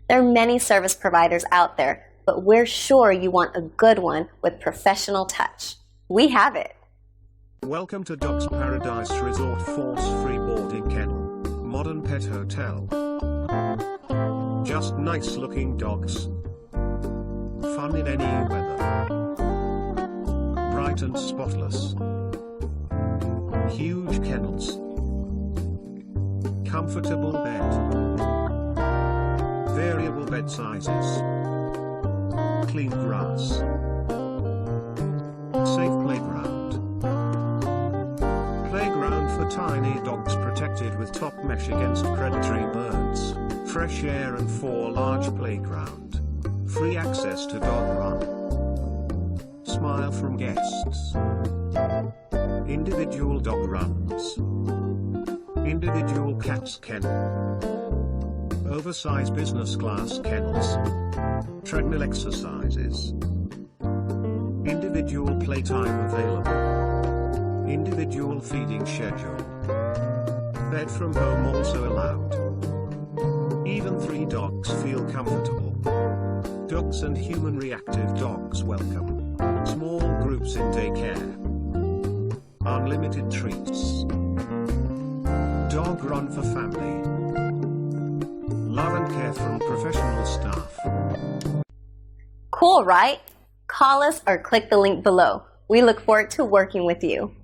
There are many service providers out there, but we're sure you want a good one with professional touch. We have it. Welcome to Dogs Paradise Resort Force-Free Boarding Kennel. Modern pet hotel. Just nice-looking dogs. Fun in any weather. Bright and spotless. Huge kennels. Comfortable bed. Variable bed sizes. Clean grass. Safe playground. Playground for tiny dogs protected with top mesh against predatory birds. Fresh air and 4 large playground. Free access to dog run. Smile from guests. Individual dog runs. Individual cats kennel. Oversized business class kennels. Treadmill exercises. Individual playtime available. Individual feeding schedule. Bed from home also allowed. Even 3 dogs feel comfortable. Dogs and human reactive dogs welcome. Small groups in daycare. Unlimited treats. Dog run for family. Love and care from professional staff. Cool, right? Call us or click the link below. We look forward to working with you.